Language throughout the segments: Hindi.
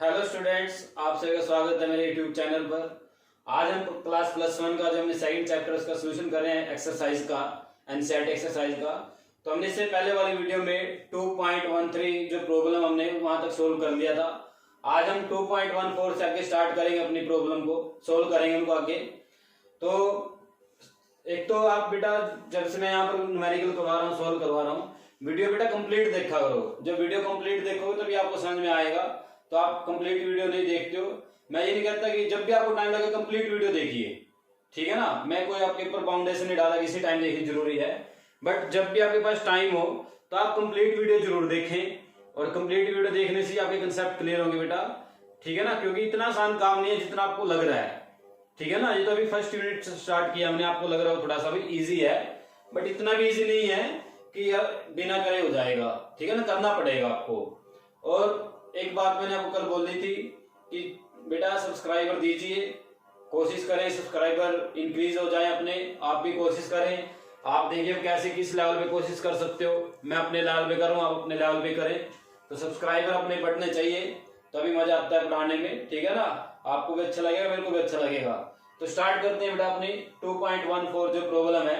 हेलो स्टूडेंट्स, आप सभी का स्वागत है मेरे यूट्यूब चैनल पर। आज हम क्लास +1 का जो हमने सेकंड चैप्टर उसका सोल्यूशन कर रहे हैं एक्सरसाइज का, एनसीईआरटी एक्सरसाइज का। तो हमने इससे पहले वाली वीडियो में 2.13 जो प्रॉब्लम हमने वहां तक सोल्व कर लिया था। आज हम 2.14 से आगे स्टार्ट करेंगे, अपनी प्रॉब्लम को सोल्व करेंगे उनको आगे। तो एक तो आप बेटा जब से मैं यहाँ पर न्यूमेरिकल करवा रहा हूँ, सोल्व करवा रहा हूँ, वीडियो बेटा कंप्लीट देखा करो। जब वीडियो कंप्लीट देखोगे तभी आपको समझ में आएगा। तो आप कंप्लीट वीडियो नहीं देखते हो, मैं ये नहीं कहता कि जब भी आपको टाइम लगे कंप्लीट वीडियो देखिए, ठीक है ना। मैं कोई आपके ऊपर बाउंडेशन नहीं डाला, किसी टाइम देखनी जरूरी है, बट जब भी आपके पास टाइम हो तो आप कंप्लीट वीडियो जरूर देखें। और कंप्लीट वीडियो देखने से आपके कंसेप्ट क्लियर होंगे बेटा, ठीक है ना। क्योंकि इतना आसान काम नहीं है जितना आपको लग रहा है, ठीक है ना। ये तो अभी फर्स्ट यूनिट स्टार्ट किया हमने, आपको लग रहा है थोड़ा सा भी इजी है, बट इतना भी इजी नहीं है कि यार बिना करे हो जाएगा, ठीक है ना। करना पड़ेगा आपको। और एक बात मैंने आपको कल बोल दी थी कि बेटा सब्सक्राइबर दीजिए, कोशिश करें सब्सक्राइबर इंक्रीज हो जाए अपने, आप भी कोशिश करें। आप देखिए कैसे किस लेवल पे कोशिश कर सकते हो, मैं अपने लेवल पे करूं, आप अपने लेवल पे करें। तो सब्सक्राइबर अपने बढ़ने चाहिए, तभी मजा आता है पढ़ाने में, ठीक है ना। आपको भी अच्छा लगेगा, मेरे को भी अच्छा लगेगा। तो स्टार्ट करते हैं बेटा अपनी 2.14 जो प्रॉब्लम है।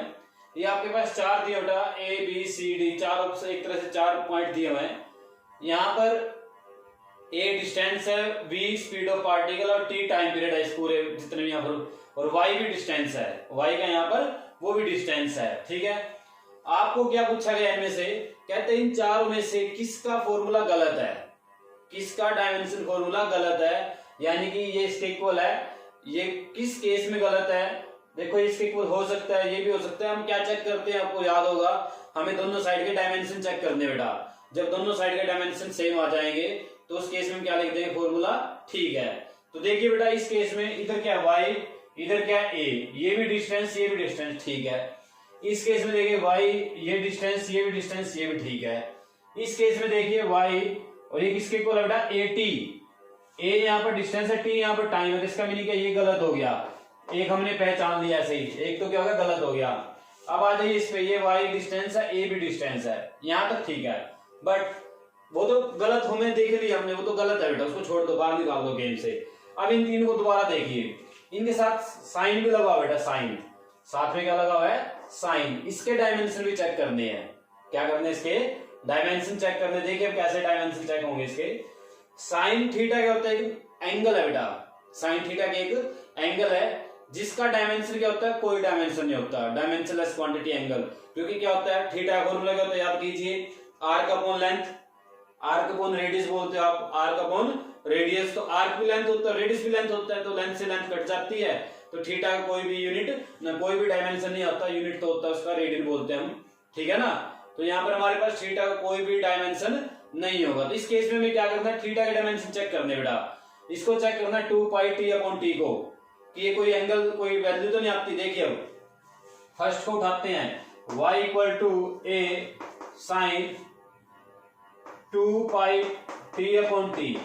ये आपके पास चार दिए बेटा, ए बी सी डी, चार एक तरह से चार पॉइंट दिए हुए हैं। यहाँ पर ए डिस्टेंस है, बी स्पीड ऑफ पार्टिकल और टी टाइम पीरियड है इस पूरे जितने भी यहाँ पर, और वाई भी डिस्टेंस है, वाई का यहाँ पर वो भी डिस्टेंस है, ठीक है। आपको क्या पूछा गया इनमें से, कहते हैं इन चारों में से किसका फॉर्मूला गलत है, किसका डायमेंशन फॉर्मूला गलत है, यानी कि ये इसके इक्वल है, ये किस केस में गलत है। देखो इसके इक्वल हो सकता है, ये भी हो सकता है। हम क्या चेक करते हैं, आपको याद होगा, हमें दोनों साइड के डायमेंशन चेक करने बेटा। जब दोनों साइड के डायमेंशन सेम आ जाएंगे तो उस केस में क्या लिख देंगे, फॉर्मूला ठीक है। तो देखिए बेटा इस केस में इधर क्या है y, इधर क्या है a, ये भी डिस्टेंस ये भी डिस्टेंस, ठीक है। इस केस में देखिए y, ये डिस्टेंस ये भी डिस्टेंस, ये भी ठीक है। इस केस में देखिए y और ये किसके इक्वल है बेटा, at, a यहाँ पर डिस्टेंस है, t यहाँ पर टाइम है। तो इसका मीनिंग क्या, ये गलत हो गया, एक हमने पहचान लिया ऐसे ही, एक तो क्या होगा गलत हो गया। अब आ जाइए इस पे, ये y डिस्टेंस है, a भी डिस्टेंस है, यहाँ तक ठीक है। बट वो तो गलत हमें देख लिया हमने, वो तो गलत है बेटा, उसको छोड़ दो, बाहर निकाल दो गेम से। अब इन तीन को दोबारा देखिए, इनके साथ साइन भी लगा हुआ बेटा, साइन साथ में क्या लगा हुआ है, साइन। इसके डायमेंशन भी चेक करने हैं, क्या करने हैं, इसके डायमेंशन चेक करने। देखिए कैसे डायमेंशन चेक होंगे इसके। साइन थीटा क्या होता है, एंगल है बेटा, साइन थीटा के एक एंगल है जिसका डायमेंशन क्या होता है, कोई डायमेंशन नहीं होता, डायमेंशनलेस क्वांटिटी एंगल। क्योंकि क्या होता है, थीटा का फॉर्मूला क्या होता है, याद कीजिए, arc upon length, arc upon radius बोलते हो आप, आर्क अपॉन रेडियस। तो आर्क भी लेंथ होता है, रेडियस भी लेंथ होता है, तो लेंथ से लेंथ कट जाती है। तो थीटा का कोई भी यूनिट ना कोई भी डायमेंशन नहीं होता, यूनिट तो होता है उसका, रेडियन बोलते हैं हम, ठीक है ना। तो यहाँ पर हमारे पास थीटा का कोई भी डायमेंशन नहीं होगा। तो इस केस में हमें क्या करना है, थीटा के डायमेंशन चेक करने बेटा। इसको चेक करना है 2 पाई टी अपॉन टी को, कि ये कोई एंगल कोई वैल्यू तो नहीं आती। देखिए अब फर्स्ट को उठाते हैं, y equal to a sine 2 pi t upon t.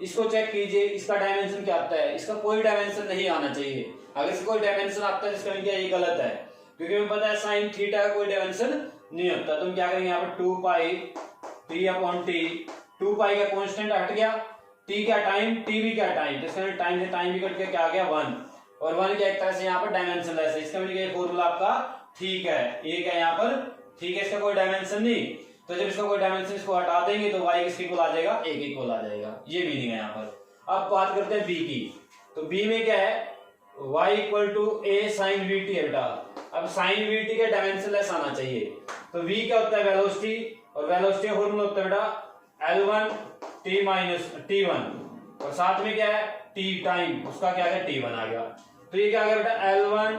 इसको चेक कीजिए, इसका डायमेंशन क्या आता है, इसका कोई डायमेंशन नहीं आना चाहिए। अगर इसका कोई डायमेंशन आता है इसका क्या, ये गलत है, क्योंकि हमें पता है साइन थीटा का कोई डायमेंशन नहीं होता। तो हम क्या करेंगे यहाँ पर 2 पाई टी अपॉन टी, 2 पाई का कांस्टेंट हट गया, टी क्या टाइम, टी भी क्या टाइम, तो इसका टाइम से टाइम भी कट के क्या आ गया 1, और 1 क्या एक तरह से यहाँ पर डायमेंशनलेस है। इसका मतलब फॉर्मूला आपका ठीक है, एक है यहाँ पर, ठीक है, इसका कोई डायमेंशन नहीं। तो जब इसका कोई डायमेंशन इसको हटा देंगे तो y किसके इक्वल आ जाएगा, एक इक्वल आ जाएगा, ये मीनिंग है यहाँ पर। अब बात करते हैं b की। तो b में क्या है, y equal to a sine v t है बेटा। अब साइन वी टी का डायमेंशनलेस आना चाहिए। तो v क्या होता है, वेलोसिटी, और वेलोसिटी का फॉर्मूला होता है बेटा L1 t माइनस T1, और साथ में क्या है t टाइम, उसका क्या है T1 आ गया। तो ये क्या आ गया बेटा, L1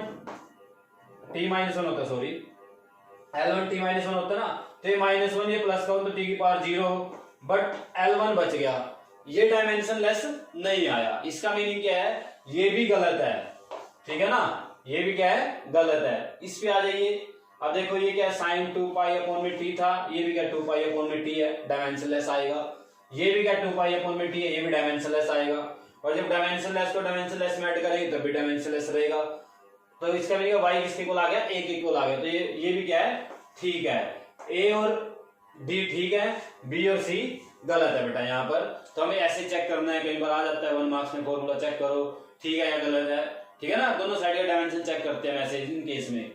t माइनस 1 होता है, सॉरी L1 t माइनस 1 होता है ना, तो ये -1 ये प्लस का तो t की पावर 0, बट L1 बच गया, ये डायमेंशन लेस नहीं आया। इसका मीनिंग क्या है, ये भी गलत है, ठीक है ना, ये भी क्या है, गलत है। इस पे आ जाइए। अब देखो ये क्या है, साइन 2 पाई अपॉन में t था, ये भी क्या 2 पाई अपॉन में t है, डायमेंशन लेस आएगा। ये भी क्या 2 पाई अपॉन में t है, ये भी डायमेंशन लेस आएगा। और जब डायमेंशन लेस को डायमेंशन लेस में ऐड करेंगे तब भी डायमेंशन लेस रहेगा। तो इसका मीनिंग y किसके इक्वल आ गया, एक इक्वल आ गया। तो ये भी क्या है, ठीक है, a और d ठीक है, b और c गलत है बेटा यहाँ पर। तो हमें ऐसे चेक करना है, कई बार आ जाता है 1 मार्क्स में फॉर्मूला चेक करो ठीक है या गलत है, ठीक है ना, दोनों साइड का डायमेंशन चेक करते हैं ऐसे इन केस में।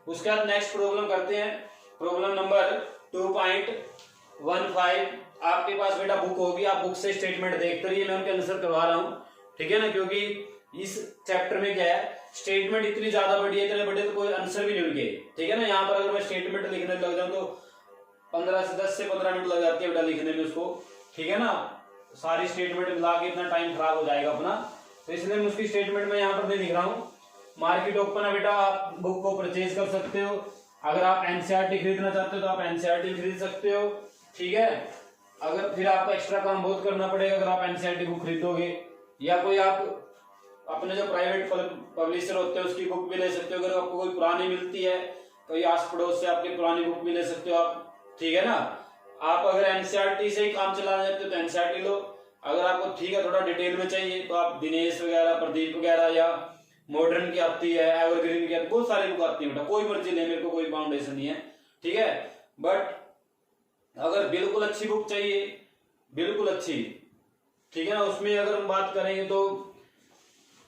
उसके बाद नेक्स्ट प्रॉब्लम करते हैं, प्रॉब्लम नंबर 2.15। आपके पास बेटा बुक होगी, आप बुक से स्टेटमेंट देखते रहिए, मैं उनके आंसर करवा रहा हूँ ठीक है ना, क्योंकि इस चैप्टर में क्या है स्टेटमेंट इतनी ज्यादा बड़ी है, इतने बड़े तो कोई आंसर भी नहीं उनके, ठीक है ना। यहाँ पर अगर मैं स्टेटमेंट लिखने लग जाऊँ तो 10 से 15 मिनट लग जाती है बेटा लिखने में उसको, ठीक है ना, सारी स्टेटमेंट मिला के इतना टाइम खराब हो जाएगा अपना, तो इसलिए मैं उसकी स्टेटमेंट में यहाँ पर नहीं लिख रहा हूँ। मार्केट ओपन है बेटा, आप बुक को परचेज कर सकते हो, अगर आप एनसीईआरटी खरीदना चाहते हो तो आप एनसीईआरटी खरीद सकते हो, ठीक है। अगर फिर आपको एक्स्ट्रा काम बहुत करना पड़ेगा अगर आप एनसीईआरटी बुक खरीदोगे, या कोई आप अपने जो प्राइवेट पब्लिशर होते हैं उसकी बुक भी ले सकते हो, अगर आपको कोई पुरानी मिलती है कोई आस पड़ोस से आपकी पुरानी बुक भी ले सकते हो आप, ठीक है ना। आप अगर एनसीईआरटी से ही काम चलाना चाहते हो तो एनसीईआरटी लो, अगर आपको ठीक है थोड़ा डिटेल में चाहिए तो आप दिनेश वगैरह प्रदीप वगैरह या मॉडर्न की आती है, एवरग्रीन की, बहुत सारी बुक आती है बेटा, कोई मर्जी ले, मेरे को कोई फाउंडेशन नहीं है, ठीक है। बट अगर बिल्कुल अच्छी बुक चाहिए, बिल्कुल अच्छी, ठीक है ना, उसमें अगर हम बात करेंगे तो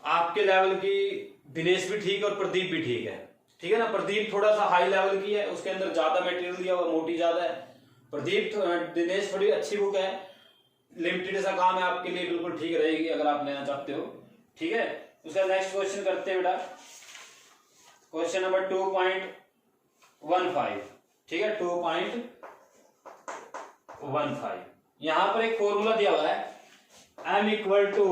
आपके लेवल की दिनेश भी ठीक है और प्रदीप भी ठीक है, ठीक है ना। प्रदीप थोड़ा सा हाई लेवल की है, उसके अंदर ज्यादा मटेरियल दिया हुआ, मोटी ज्यादा है। प्रदीप दिनेश थोड़ी अच्छी बुक है, लिमिटेड सा काम है, आपके लिए बिल्कुल ठीक रहेगी अगर आप लेना चाहते हो, ठीक है। उसका नेक्स्ट क्वेश्चन करते हैं बेटा, क्वेश्चन नंबर 2.15, ठीक है 2.15। यहां पर एक फॉर्मूला दिया हुआ है m equal to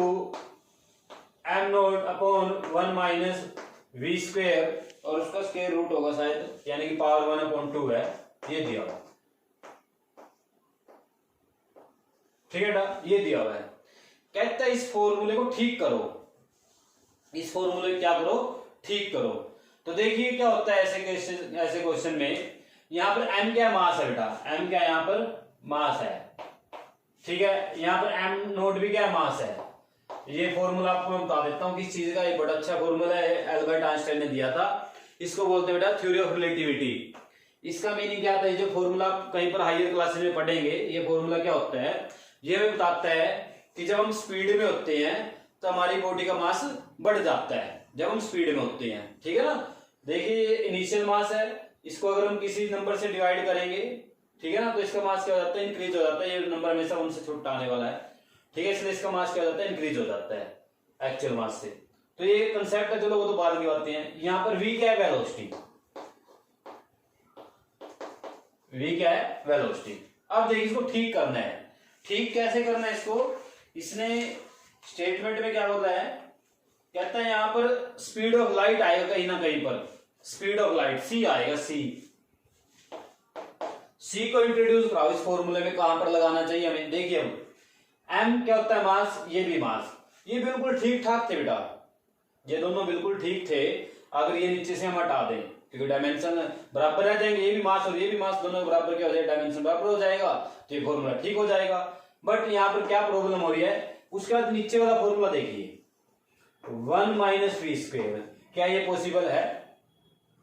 m naught upon 1 minus v square, और उसका स्क्वायर रूट होगा शायद, यानी कि पावर 1/2 है, ये दिया हुआ है, ठीक है बेटा, ये दिया हुआ है। कहता है इस फॉर्मूले को ठीक करो, इस फॉर्मूले क्या करो, ठीक करो। तो देखिए क्या होता है ऐसे क्वेश्चन में, यहां पर m क्या मास है बेटा, m क्या यहाँ पर मास है, ठीक है। यहाँ पर m नोट भी क्या मास है। ये फॉर्मूला आपको मैं बता देता हूँ किस चीज का, ये बड़ा अच्छा फॉर्मूला है, एल्बर्ट आइंस्टाइन ने दिया था, इसको बोलते हैं बेटा थ्योरी ऑफ रिलेटिविटी। इसका मीनिंग क्या आता है, जो फॉर्मूला आप कहीं पर हायर क्लासेस में पढ़ेंगे, ये फॉर्मूला क्या होता है, ये हमें बताता है कि जब हम स्पीड में होते हैं तो हमारी बॉडी का मास बढ़ जाता है, जब हम स्पीड में होते हैं, ठीक है ना। देखिए इनिशियल मास है, इसको अगर हम किसी नंबर से डिवाइड करेंगे, ठीक है ना, तो इसका मास क्या हो जाता है, इंक्रीज हो जाता है, ये नंबर हमेशा 1 से छोटा आने वाला है, ठीक है, इसलिए इसका मास क्या हो जाता है, इंक्रीज हो जाता है एक्चुअल मास से। तो ये कंसेप्ट है, चलो वो तो बाद की बातें हैं। यहाँ पर v क्या है, वेलोसिटी, v क्या है, वेलोसिटी। अब देखिए इसको ठीक करना है, ठीक कैसे करना है इसको, इसने स्टेटमेंट में क्या बोल रहा है, कहता है यहाँ पर स्पीड ऑफ लाइट आएगा कहीं ना कहीं पर, स्पीड ऑफ लाइट c आएगा, c को इंट्रोड्यूस कराओ इस फॉर्मूले में, कहां पर लगाना चाहिए हमें। देखिए अब m क्या होता है, मास, ये भी मास, ये बिल्कुल ठीक ठाक थे बेटा, ये दोनों बिल्कुल ठीक थे। अगर ये नीचे से हम हटा दें क्योंकि डायमेंशन बराबर रह जाएंगे, ये भी मास और ये भी मास दोनों बराबर क्या हो जाएगा, डायमेंशन बराबर हो जाएगा, तो ये फॉर्मूला ठीक हो जाएगा। बट यहाँ पर क्या प्रॉब्लम हो रही है, उसके बाद नीचे वाला फॉर्मूला देखिए 1 माइनस वी स्क्वेयर, क्या ये पॉसिबल है,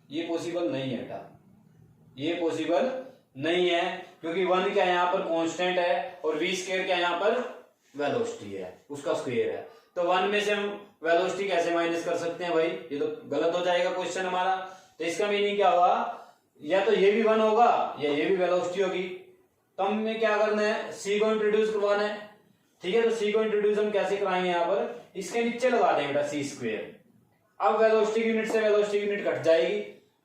ये पॉसिबल नहीं है बेटा, ये पॉसिबल नहीं है, क्योंकि 1 क्या यहाँ पर कांस्टेंट है और वी स्क्वायर क्या यहाँ पर वेलोसिटी है, उसका स्क्वायर है। तो 1 में से हम वेलोसिटी कैसे माइनस कर सकते हैं भाई, ये तो गलत हो जाएगा क्वेश्चन हमारा। तो इसका मीनिंग क्या हुआ, या तो ये भी 1 होगा या ये भी वेलोसिटी होगी। तो हमें क्या करना है, c को इंट्रोड्यूस करवाना है, ठीक है। तो c को इंट्रोड्यूस हम कैसे कराएंगे, यहाँ पर इसके नीचे लगा देंगे बेटा c स्क्वायर। अब वेलोसिटी की यूनिट से वेलोसिटी की यूनिट कट जाएगी,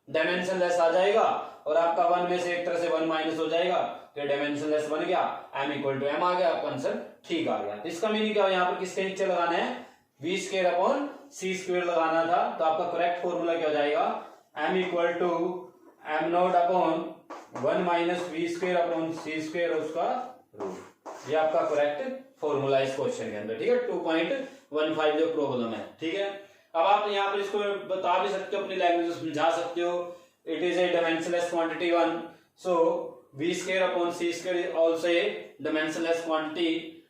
डायमेंशन लेस आ जाएगा, और आपका 1 में से एक तरह से 1 माइनस हो जाएगा, तो डायमेंशन लेस बन गया, m इक्वल टू m आ गया, आपका आंसर ठीक आ गया। तो इसका मीनिंग क्या हो, यहाँ पर किसके नीचे लगाना है, v square upon c square लगाना था। तो आपका करेक्ट फॉर्मूला क्या हो जाएगा, m equal to m naught upon 1 minus we square upon c square, उसका रूट। ये आपका करेक्ट फॉर्मूला इस क्वेश्चन के अंदर, ठीक है, 2.15 जो प्रॉब्लम है, ठीक है। अब आप यहाँ पर इसको बता भी सकते हो, अपनी लैंग्वेज में समझा सकते हो, it is a dimensionless quantity 1, so v square upon c square is also a dimensionless quantity,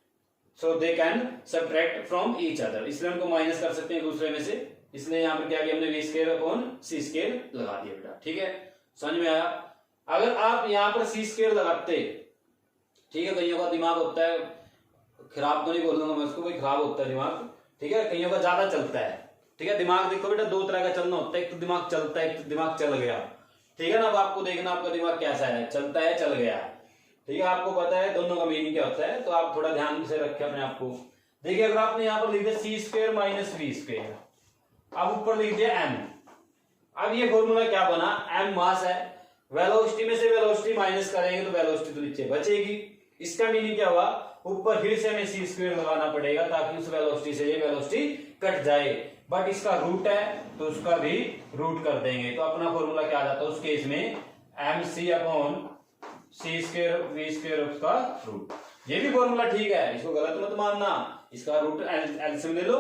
so they can subtract from each other, इसलिए उनको माइनस कर सकते हैं दूसरे में से, इसलिए यहाँ पर क्या किया हमने v square upon c square लगा दिया बेटा, ठीक है, समझ में आया। अगर आप यहाँ पर c square लगाते ठीक है, कईयों का दिमाग होता है, खराब तो नहीं बोलूंगा मैं उसको, कोई खराब होता है दिमाग, ठीक है, कईयों का ज्यादा चलता है, ठीक है। दिमाग देखो बेटा दो तरह का चलना होता है, एक तो दिमाग चलता है, एक तो दिमाग चल गया, ठीक है ना। अब आपको देखना आपका दिमाग कैसा है, चलता है चल गया, ठीक है, आपको पता है दोनों का मीनिंग क्या होता है, तो आप थोड़ा ध्यान से रखें अपने आप को। देखिए अगर आपने यहाँ पर लिख दिया सी स्क्वायर माइनस वी स्क्वायर, अब ऊपर लिख दिया एम, अब ये फॉर्मूला क्या बना, एम मास है, वेलोसिटी में से वेलोसिटी माइनस करेंगे तो वेलोसिटी तो नीचे बचेगी, इसका मीनिंग क्या हुआ, ऊपर फिर से हमें सी स्क्वायर लगाना पड़ेगा ताकि उस वेलोसिटी से ये वेलोसिटी कट जाए, बट इसका रूट है तो उसका भी रूट कर देंगे, तो अपना फॉर्मूला क्या आ जाता है उस केस में, m c upon c square v square उसका रूट। ये भी फॉर्मूला ठीक है, इसको गलत मत मानना, इसका रूट एलसीएम ले लो,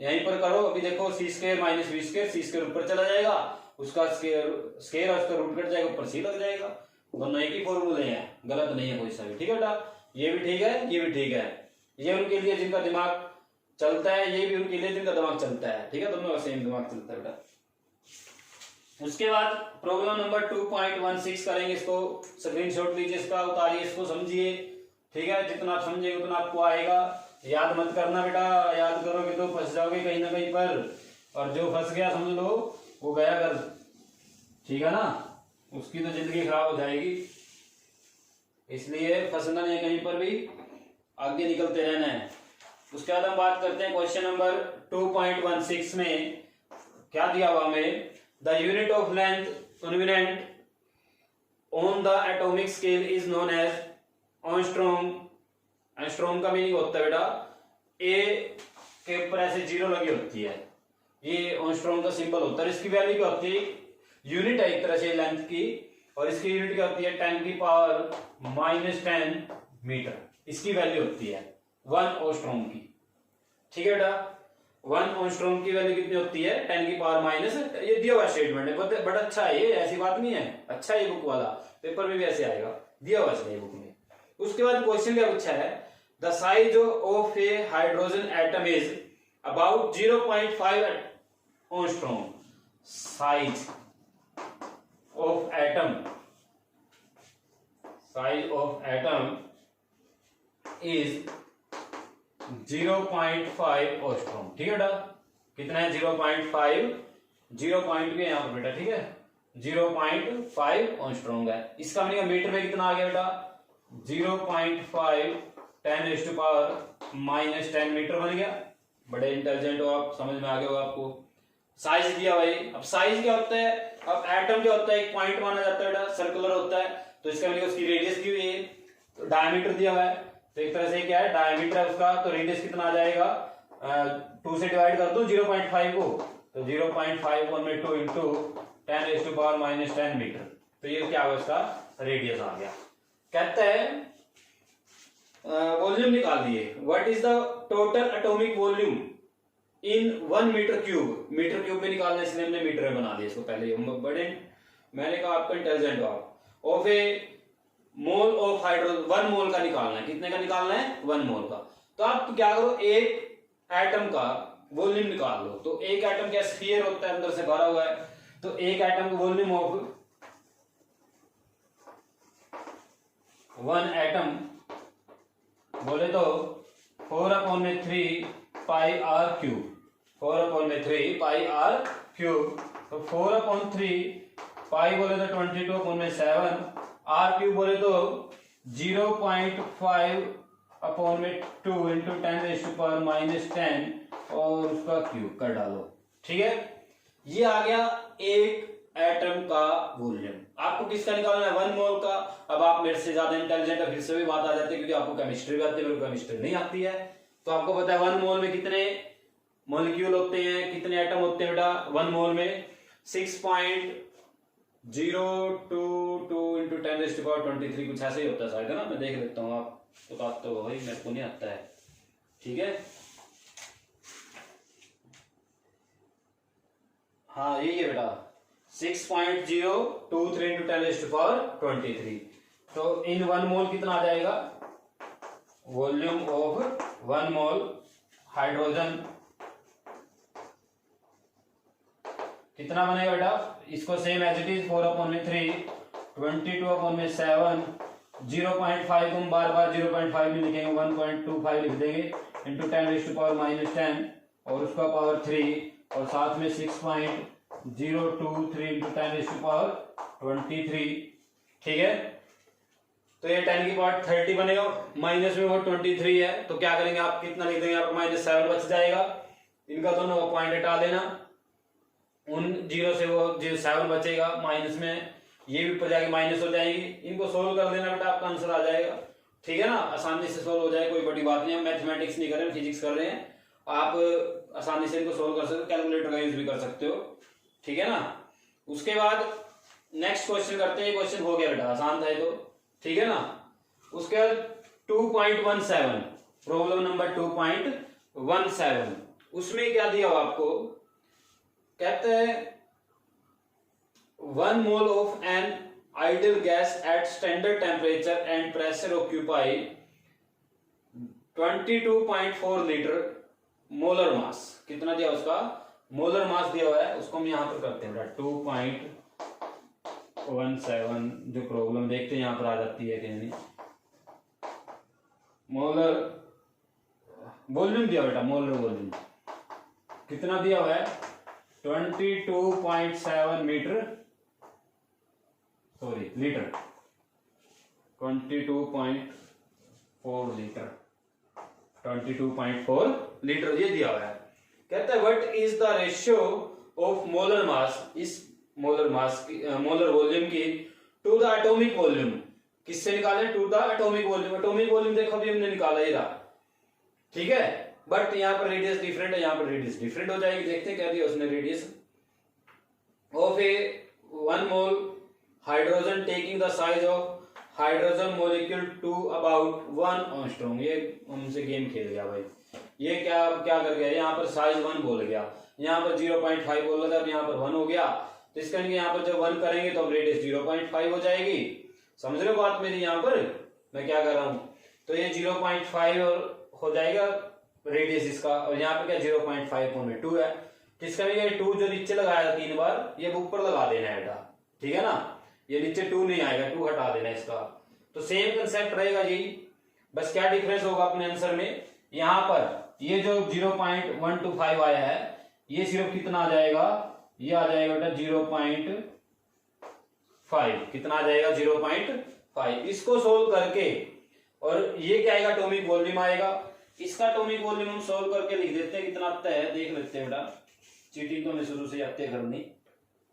यहीं पर करो, अभी देखो C square minus we square, C square ऊपर चला जाएगा, उसका स्क्वायर और उसका रूट कट जाएगा, ऊपर सी लग जाएगा, दोनों एक ही फॉर्मूले हैं, गलत नहीं है कोई सा भी, ठीक है बेटा, ये भी ठीक है ये भी ठीक है, ये उनके लिए जिनका दिमाग चलता है, ये भी उनके लिए जिनका दिमाग चलता है, ठीक है, दोनों का सेम दिमाग चलता है बेटा। उसके बाद प्रॉब्लम नंबर 2.16 करेंगे, इसको स्क्रीनशॉट लीजिए, इसका उतारिए, इसको समझिए, ठीक है, जितना आप समझेंगे उतना आपको आएगा, याद मत करना बेटा, याद करोगे तो फंस जाओगे कहीं ना कहीं पर, और जो फंस गया समझ लो वो गया घर, ठीक है ना, उसकी तो जिंदगी खराब हो जाएगी, इसलिए फंसना नहीं कहीं पर भी, आगे निकलते रहना है। उसके बाद हम बात करते हैं क्वेश्चन नंबर 2.16 में क्या दिया हुआ हमें, the unit of length convenient on the atomic scale is known as angstrom. Angstrom का मीनिंग होता है बेटा ए के ऊपर ऐसे जीरो लगी होती है, ये एंगस्ट्रॉम का सिंबल होता है, इसकी वैल्यू क्या होती है, यूनिट है एक तरह से लेंथ की, और इसकी यूनिट क्या होती है 10 की पावर -10 मीटर, इसकी वैल्यू होती है 1 एंगस्ट्रॉम की, ठीक है बेटा, 1 एंगस्ट्रॉम की वैल्यू कितनी होती है 10 की पावर माइनस, ये दिया हुआ स्टेटमेंट है, बड़ा अच्छा है ये, ऐसी बात नहीं है, अच्छा है ये बुक वाला, पेपर में भी ऐसे आएगा, दिया हुआ है बुक में। उसके बाद क्वेश्चन क्या पूछा है, the size of A hydrogen atom is about 0.5 angstrom, size of atom, size of atom is 0.5 angstrom, ठीक है बेटा, कितना है 0.5, 0 पॉइंट भी है यहाँ पर बेटा, ठीक है, 0.5 एंगस्ट्रॉम है, इसका मीनिंग मीटर में कितना आ गया बेटा 0.5 10⁻⁻10 मीटर बन गया, बड़े इंटेलिजेंट हो आप, समझ में आ गया होगा आपको। साइज दिया भाई, अब साइज क्या होता है, अब एटम क्या होता है एक पॉइंट माना जाता है बेटा, सर्कुलर होता है, तो इसका मतलब उसकी रेडियस दी हुई है, तो डायमीटर दिया हुआ है, तो एक तरह से क्या है डायमीटर है उसका, तो रेडियस कितना आ जाएगा 2 से डिवाइड कर दो 0.5 को, तो 0.5 में 2 इंटू 10⁻⁻10 मीटर, तो ये क्या हुआ इसका रेडियस आ गया। कहता है वॉल्यूम निकाल दिए, what is the total atomic volume in 1 metre cube, metre cube में निकालना इसलिए हमने मीटर में बना दिया इसको, पहले बड़े मैंने कहा आपका इंटेलिजेंट हो आप, of A mole of hydrogen, 1 मोल का निकालना है, कितने का निकालना है 1 मोल का, तो आप क्या करो एक एटम का वॉल्यूम निकाल लो, तो एक एटम क्या स्फीयर होता है अंदर से भरा हुआ है, तो एक एटम का वॉल्यूम ऑफ 1 एटम बोले तो 4/3 pi r cube, 4/3 pi r cube, तो 4/3 पाई बोले तो 22/7, आर क्यूब बोले तो 0.5/2 इंटू 10⁻⁻10 और उसका क्यूब कर डालो, ठीक है, ये आ गया एक एटम का वॉल्यूम। आपको किसका निकालना है 1 मोल का। अब आप मेरे से ज्यादा इंटेलिजेंट है, फिर से भी बात आ जाती है क्योंकि आपको केमिस्ट्री भी आती है, मेरे को केमिस्ट्री नहीं आती है, तो आपको पता है 1 मोल में कितने मॉलिक्यूल होते हैं, कितने एटम होते हैं बेटा 1 मोल में 6.022 इंटू 10⁻23 कुछ ऐसे ही होता है शायद, है ना, मैं देख लेता हूँ, आप बताते हो भाई, मेरे को नहीं आता है, ठीक है, हाँ यही है बेटा 6.023 इंटू 10⁻23, तो इन 1 मोल कितना आ जाएगा, वॉल्यूम ऑफ 1 मोल हाइड्रोजन कितना बनेगा बेटा, इसको सेम एज इट इज 4/3 22/7 0.5 को हम बार बार 0.5 भी लिखेंगे, 1.25 लिख देंगे इंटू 10⁻⁻10 और उसका पावर 3 और साथ में 6.023 इंटू 10⁻23। ठीक है, तो ये 10 की पावर 30 बनेगा, माइनस में वो 23 है, तो क्या करेंगे आप, कितना लिख देंगे, आप -7 बच जाएगा। इनका दोनों पॉइंट हटा देना, उन 0 से वो 7 बचेगा, माइनस में ये भी ऊपर जाके माइनस हो जाएगी। इनको सोल्व कर देना बेटा, आपका आंसर आ जाएगा। ठीक है ना, आसानी से सोल्व हो जाए, कोई बड़ी बात नहीं है। मैथमेटिक्स नहीं कर रहे हैं, फिजिक्स कर रहे हैं। आप आसानी से इनको सोल्व कर सकते हो, कैलकुलेटर का यूज भी कर सकते हो। ठीक है ना, उसके बाद नेक्स्ट क्वेश्चन करते हैं। क्वेश्चन हो गया बेटा, आसान था ये तो। ठीक है ना, उसके बाद 2.17 प्रॉब्लम नंबर 2.17, उसमें क्या दिया हुआ आपको, कहते हैं 1 mole of an ideal gas at standard temperature and pressure occupy 22.4 litre molar mass. कितना दिया उसका मोलर मास दिया हुआ है, उसको हम यहां पर करते हैं 2.17। जो प्रॉब्लम देखते हैं यहां पर आ जाती है कहीं, मोलर वॉल्यूम दिया बेटा, मोलर वॉल्यूम कितना दिया हुआ है, 22.7 लीटर, 22.4 लीटर, 22.4 लीटर ये दिया हुआ है। कहता है what is the ratio of molar mass, इस मोलर मास की, मोलर वॉल्यूम की टू द एटॉमिक वॉल्यूम। किससे निकाले, to the atomic volume. Atomic volume देखो अभी हमने निकाला ही रहा। ठीक है, बट यहाँ पर रेडियस डिफरेंट है, यहाँ पर रेडियस डिफरेंट हो जाएगी। देखते हैं क्या दिया उसने, radius of a 1 mole hydrogen taking the size of hydrogen molecule to about 1 angstrom. ये हमसे गेम खेल गया भाई, ये क्या कर गया, यहाँ पर साइज 1 बोल गया, यहाँ पर 0.5 बोल रहा था, अब यहाँ पर 1 हो गया। तो इसका यहाँ पर जब 1 करेंगे तो अब रेडियस 0.5 हो जाएगी। समझ रहे हो बात मेरी, यहाँ पर मैं क्या कर रहा हूँ, तो ये 0.5 हो जाएगा रेडियस इसका, और यहाँ पे क्या 0.5/2 है। किसका भी ये 2 जो नीचे लगाया 3 बार, ये ऊपर लगा देना है बेटा। ठीक है ना, ये नीचे 2 नहीं आएगा, 2 हटा देना इसका। तो सेम कंसेप्ट रहेगा यही, बस क्या डिफरेंस होगा अपने आंसर में, यहाँ पर ये जो 0.125 आया है, ये सिर्फ कितना आ जाएगा, ये आ जाएगा बेटा 0.5। कितना आ जाएगा 0.5। इसको सोल्व करके, और ये क्या आएगा, एटॉमिक वॉल्यूम आएगा। इसका एटॉमिक वॉल्यूम हम सोल्व करके लिख देते हैं, कितना आता है देख लेते हैं बेटा। चीटिंग तो हमें शुरू से आते करनी,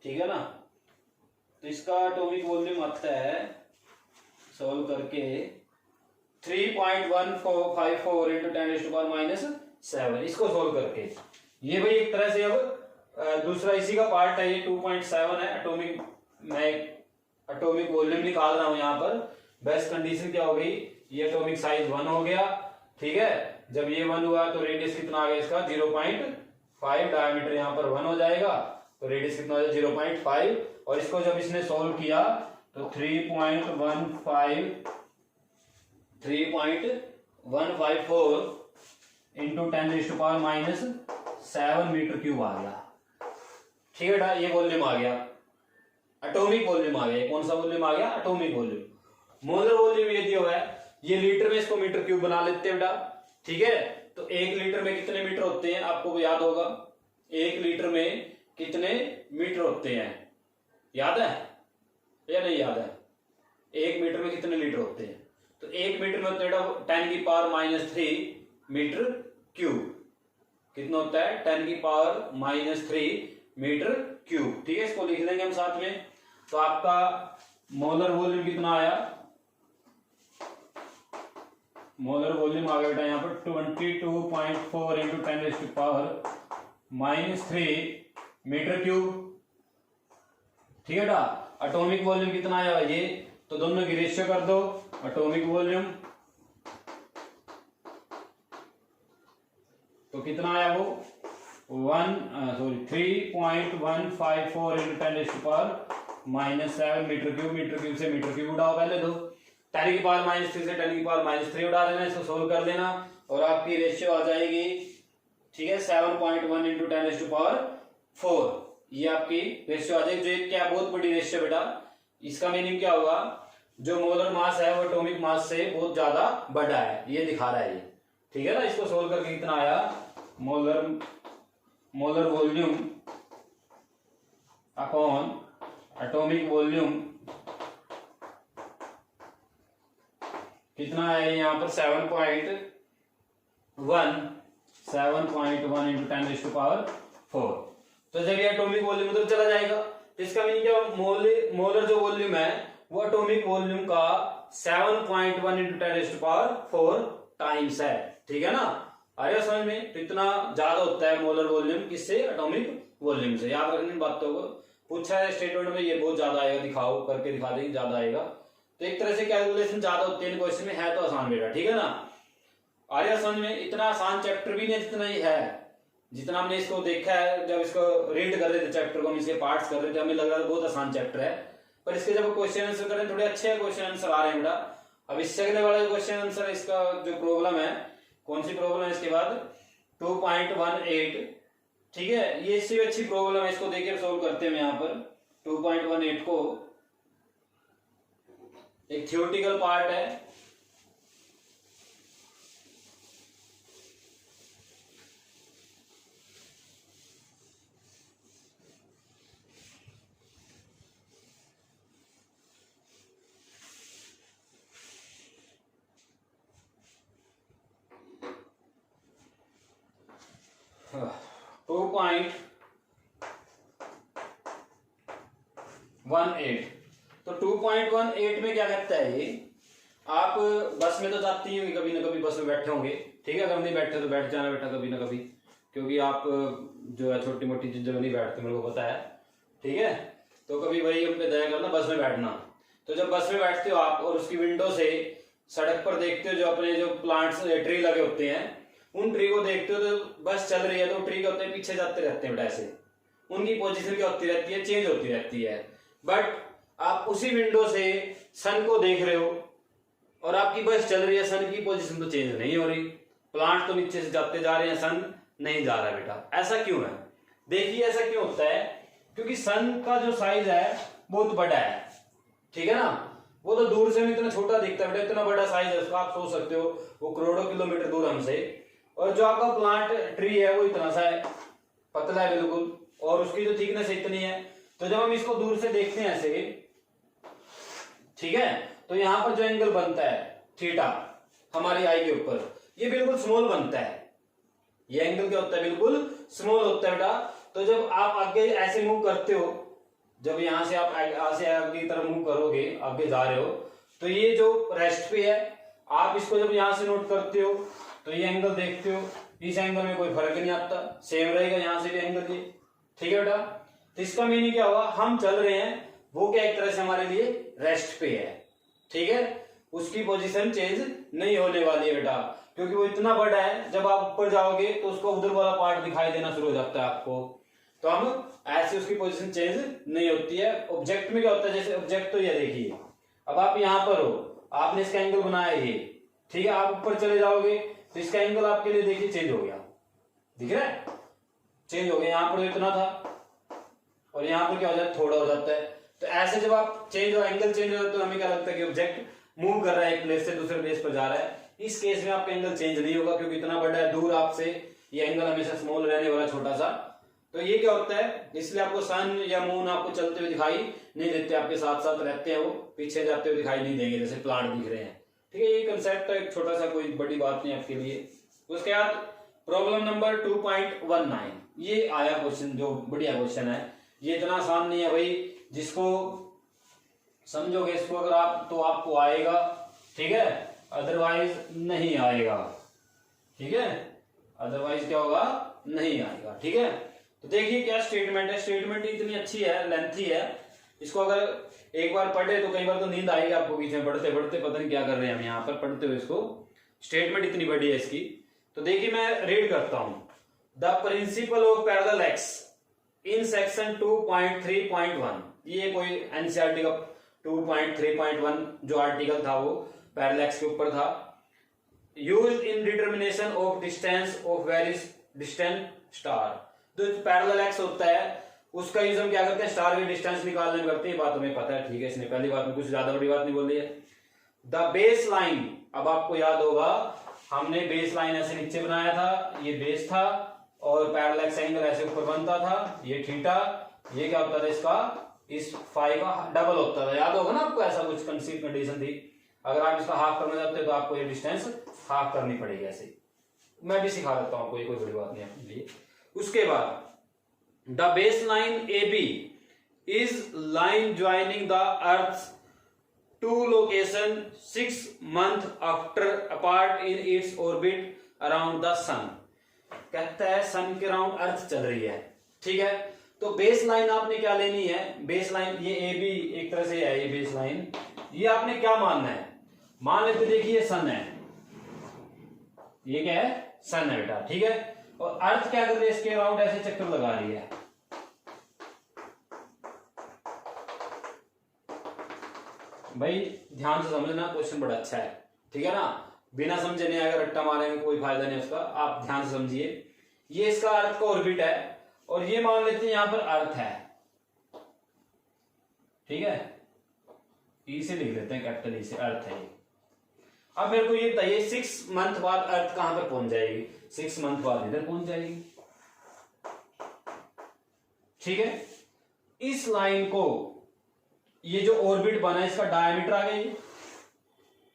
ठीक है ना। तो इसका एटॉमिक वॉल्यूम आता है सोल्व करके 3.1454 इंटू 10⁻⁻7। इसको सोल्व करके ये भाई एक तरह से अब दूसरा इसी का पार्ट है, ये 2.7 है। एटॉमिक वॉल्यूम निकाल रहा हूं यहाँ पर। बेस्ट कंडीशन क्या हो गई, ये एटॉमिक साइज 1 हो गया। ठीक है, जब ये 1 हुआ तो रेडियस कितना आ गया इसका 0.5, डायमीटर यहाँ पर 1 हो जाएगा, तो रेडियस कितना हो जाएगा 0.5। और इसको जब इसने सोल्व किया तो 3.154 इंटू 10⁻⁻7 मीटर क्यूब आ गया। ठीक है बेटा, ये वॉल्यूम आ गया, एटॉमिक वॉल्यूम आ गया। कौन सा वॉल्यूम आ गया, एटॉमिक वॉल्यूम। मोलर वॉल्यूम ये दिया हुआ है, ये लीटर में, इसको मीटर क्यूब बना लेते हैं बेटा। ठीक है, तो 1 लीटर में कितने मीटर होते हैं आपको याद होगा, 1 लीटर में कितने मीटर होते हैं, याद है या नहीं याद है? 1 मीटर में कितने लीटर होते हैं, तो 1 मीटर में होता है 10⁻³ मीटर क्यूब। कितना होता है 10⁻³ मीटर क्यूब। ठीक है, इसको लिख लेंगे हम साथ में। तो आपका मोलर वॉल्यूम कितना आया, मोलर वॉल्यूम आ गया बेटा यहाँ पर 22.4 इंटू 10⁻⁻³ मीटर क्यूब। ठीक है बेटा, एटॉमिक वॉल्यूम कितना आया ये, तो दोनों की रेशियो कर दो। एटॉमिक वॉल्यूम तो कितना आया वो 3.154 into 10⁻⁻7 metre cube. Metre cube से मीटर क्यूब उठाओ पहले दो, 10⁻³ से 10⁻³ उठा देना, इसको सोल्व कर देना और आपकी रेशियो आ जाएगी। ठीक है, 7.1 इंटू 10⁻⁴ ये आपकी रेशियो आ जाएगी, जो क्या बहुत बड़ी रेशियो बेटा। इसका मीनिंग क्या होगा, जो मोलर मास है वो एटॉमिक मास से बहुत ज्यादा बड़ा है, ये दिखा रहा है ये। ठीक है ना, इसको सोल्व करके कितना आया, molar volume upon atomic volume कितना है यहाँ पर 7.1 इंटू 10⁴। तो जब ये एटॉमिक वॉल्यूम उधर चला जाएगा तो इसका मीनिंग क्या, मोलर जो वॉल्यूम है वो एटॉमिक वॉल्यूम का 7.1 इंटू 10⁴ टाइम्स है। ठीक है ना, आया समझ में। तो इतना ज्यादा होता है मोलर वॉल्यूम किससे, एटॉमिक वॉल्यूम से। याद रखने बातों को, पूछा है स्टेटमेंट में ये बहुत ज्यादा आएगा, दिखाओ करके दिखा देंगे ज्यादा आएगा। तो एक तरह से कैलकुलेशन ज्यादा होती है क्वेश्चन में, है तो आसान बेटा। ठीक है ना, आया समझ में। इतना आसान चैप्टर भी नहीं जितना ये है, जितना हमने इसको देखा है। जब इसको रीड कर रहे थे चैप्टर को, हम इसके पार्ट्स कर रहे थे, हमें लग रहा था बहुत आसान चैप्टर है, पर इसके जब क्वेश्चन आंसर करें थोड़े अच्छे क्वेश्चन आंसर आ रहे हैं बेटा। अब इससे अगले वाला क्वेश्चन आंसर, इसका जो प्रॉब्लम है, कौन सी प्रॉब्लम है इसके बाद, 2.18। ठीक है, ये इससे अच्छी प्रॉब्लम है, इसको देखिए सोल्व करते हैं। यहाँ पर 2.18 को एक थ्योरेटिकल पार्ट है, तो 2.18 में क्या कहता है ये, आप बस में तो जाती ही होंगे, कभी ना कभी बस में बैठे होंगे। ठीक है, अगर नहीं बैठे तो बैठ जाना बेटा कभी ना कभी, क्योंकि आप जो है छोटी मोटी चीजों में नहीं बैठते, मेरे को पता है। ठीक है, तो कभी वही उन पे दया करना, बस में बैठना। तो जब बस में बैठते हो आप और उसकी विंडो से सड़क पर देखते हो जो अपने जो प्लांट्स ट्री लगे होते हैं, उन ट्री को देखते हो, तो बस चल रही है तो ट्री के होते हैं पीछे जाते रहते हैं बेटा, ऐसे उनकी पोजीशन क्या होती रहती है, चेंज होती रहती है। बट आप उसी विंडो से सन को देख रहे हो और आपकी बस चल रही है, सन की पोजीशन तो चेंज नहीं हो रही, प्लांट तो नीचे से जाते जा रहे हैं, सन नहीं जा रहा है बेटा। ऐसा क्यों है, देखिए ऐसा क्यों होता है, क्योंकि सन का जो साइज है बहुत बड़ा है। ठीक है ना, वो तो दूर से भी इतना छोटा दिखता है बेटा, इतना बड़ा साइज है उसका, आप सोच सकते हो वो करोड़ों किलोमीटर दूर हमसे। और जो आपका प्लांट ट्री है वो इतना सा है, पतला है बिल्कुल, और उसकी जो थिकनेस इतनी है। तो जब हम इसको दूर से देखते हैं ऐसे, ठीक है, तो यहां पर जो एंगल बनता है थीटा हमारी आई के ऊपर, ये बिल्कुल स्मॉल बनता है। ये एंगल क्या होता है, बिल्कुल स्मॉल होता है बेटा। तो जब आप आगे ऐसे मूव करते हो, जब यहां से आप आगे की तरफ मूव करोगे, आगे जा रहे हो, तो ये जो रेस्ट पे है, आप इसको जब यहां से नोट करते हो तो ये एंगल देखते हो, इस एंगल में कोई फर्क नहीं आता, सेम रहेगा यहां से भी एंगल ये। ठीक है बेटा, तो इसका मीनिंग क्या हुआ, हम चल रहे हैं, वो क्या एक तरह से हमारे लिए रेस्ट पे है। ठीक है, उसकी पोजीशन चेंज नहीं होने वाली है बेटा, क्योंकि वो इतना बड़ा है, जब आप ऊपर जाओगे तो उसको उधर वाला पार्ट दिखाई देना शुरू हो जाता है आपको। तो हम ऐसे उसकी पोजीशन चेंज नहीं होती है। ऑब्जेक्ट में क्या होता है, जैसे ऑब्जेक्ट तो ये देखिए, अब आप यहां पर हो, आपने इसका एंगल बनाया ये, ठीक है, आप ऊपर चले जाओगे तो इसका एंगल आपके लिए देखिए चेंज हो गया, दिख रहा है, चेंज हो गया। यहां पर इतना था और यहां पर क्या हो जाता है, थोड़ा हो जाता है। तो ऐसे जब आप चेंज हो, एंगल चेंज हो जाता है, तो हमें क्या लगता है कि ऑब्जेक्ट मूव कर रहा है, एक प्लेस से दूसरे प्लेस पर जा रहा है। इस केस में आपका एंगल चेंज नहीं होगा, क्योंकि इतना बड़ा है, दूर आपसे ये एंगल हमेशा स्मॉल रहने वाला, छोटा सा। तो ये क्या होता है, इसलिए आपको सन या मून आपको चलते हुए दिखाई नहीं देते, आपके साथ साथ रहते हैं, वो पीछे जाते हुए दिखाई नहीं देंगे, जैसे प्लांट दिख रहे हैं। ठीक है, ये कंसेप्ट है, एक छोटा सा, कोई बड़ी बात नहीं आपके लिए। उसके बाद प्रॉब्लम नंबर 2.19, ये आया क्वेश्चन, जो बढ़िया क्वेश्चन है। ये इतना आसान नहीं है भाई, जिसको समझोगे इसको अगर आप, तो आपको आएगा। ठीक है, अदरवाइज नहीं आएगा। ठीक है, अदरवाइज क्या होगा, नहीं आएगा। ठीक है, तो देखिए क्या स्टेटमेंट है, स्टेटमेंट इतनी अच्छी है, लेंथी है, इसको अगर एक बार पढ़े तो कई बार तो नींद आएगी आपको बीच में, पढ़ते पढ़ते पता नहीं क्या कर रहे हैं हम यहाँ पर पढ़ते हुए इसको। स्टेटमेंट इतनी बड़ी है इसकी, तो देखिए मैं रीड करता हूं। The principle of parallel x in section 2.3.1, ये कोई एनसीईआरटी का 2.3.1 जो आर्टिकल था वो पैरेलल एक्स के ऊपर था। Used in determination of distance of various distant star. जो पैरेलल एक्स होता है उसका यूज हम क्या करते हैं, स्टार की डिस्टेंस निकालने में करते हैं। बात हमें पता है, ठीक है। इसने पहली बात में कुछ ज्यादा बड़ी बात नहीं बोली है। द बेस लाइन, अब आपको याद होगा हमने बेस लाइन ऐसे नीचे बनाया था, ये बेस था और पैरेलल एंगल ऐसे ऊपर बनता था, ये थीटा, ये क्या होता था इसका, इस फाई का डबल होता था। याद होगा ना आपको, ऐसा कुछ कंडीशन थी। अगर आप इसका हाफ करना चाहते हो तो आपको ये डिस्टेंस हाफ करनी पड़ेगी। ऐसे मैं भी सिखा देता हूं आपको, ये कोई बड़ी बात नहीं अपने लिए। उसके बाद the base line A B is line joining the earth two location 6 months after apart in its orbit around the sun. कहता है सन के अराउंड अर्थ चल रही है, ठीक है। तो बेस लाइन आपने क्या लेनी है, बेस लाइन ये ए बी एक तरह से है, ये बेस लाइन, ये आपने क्या मानना है, मान लेते देखिए सन है, ये क्या है, सन है बेटा, ठीक है। और अर्थ क्या कर रही है, इसके अराउंड ऐसे चक्कर लगा रही है। भाई ध्यान से समझना, क्वेश्चन बड़ा अच्छा है, ठीक है ना। बिना समझे नहीं, अगर रट्टा मारेंगे कोई फायदा नहीं उसका, आप ध्यान से समझिए। ये इसका अर्थ का ऑर्बिट है और ये मान लेते हैं यहां पर अर्थ है, ठीक है। ई से लिख लेते हैं, कैपिटल ई से, अर्थ है ये। अब मेरे को ये बताइए 6 month बाद अर्थ कहां पर पहुंच जाएगी, 6 month बाद इधर पहुंच जाएगी, ठीक है। इस लाइन को, ये जो ऑर्बिट बना है इसका डायमीटर आ गया,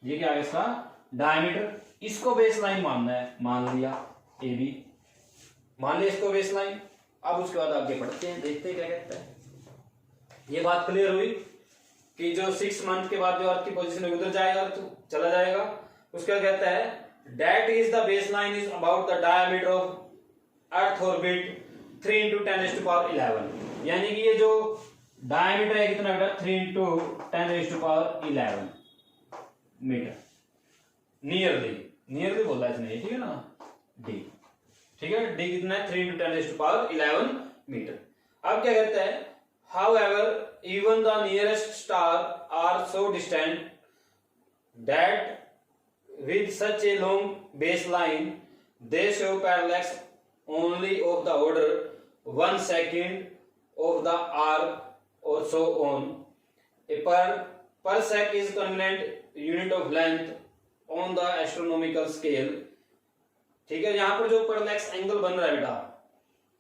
ये क्या है इसका डायमीटर, इसको बेस लाइन मानना है, मान लिया ए बी, मान लिया इसको बेस लाइन। अब उसके बाद आगे बढ़ते हैं, देखते हैं क्या कहता है। ये बात क्लियर हुई कि जो 6 month के बाद जो अर्थ की पोजीशन है उधर जाएगा, तो चला जाएगा। उसके बाद कहता है that is the base line is about the diameter of earth orbit 3 × 10⁻11, यानी कि ये जो डायमीटर है कितना बेटा, 3 × 10⁻11 मीटर। नियरली बोला है इसने, ठीक है ना, डी, ठीक है। डी कितना है, 3 × 10⁻11 मीटर। अब क्या कहता है, however even the nearest star are so distant that with such a long baseline they show parallax only of the order 1 second of the arc or so on. A parsec is convenient unit of length on the astronomical scale, ठीक है। यहां पर जो पैरेलैक्स एंगल बन रहा है बेटा,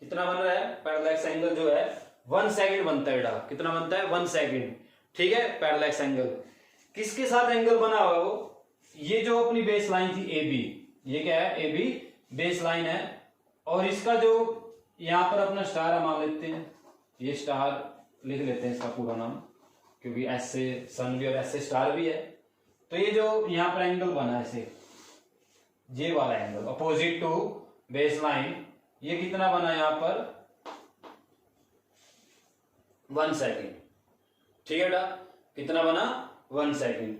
कितना बन रहा है, पैरेलैक्स एंगल जो है 1 सेकंड बनता है बेटा, कितना बनता है, 1 सेकंड, ठीक है। पैरेलैक्स एंगल किसके साथ एंगल बना हुआ है, वो ये जो अपनी बेस लाइन थी ए बी, ये क्या है, ए बी बेस लाइन है। और इसका जो यहां पर अपना स्टार है, मान लेते हैं ये स्टार लिख लेते हैं इसका पूरा नाम, क्योंकि एस से सन भी और एस से स्टार भी है। तो ये जो यहां पर एंगल बना है इसे, ये वाला angle opposite to base line, ये कितना बना यहां पर, 1 सेकंड, ठीक है बेटा, कितना बना, 1 सेकंड।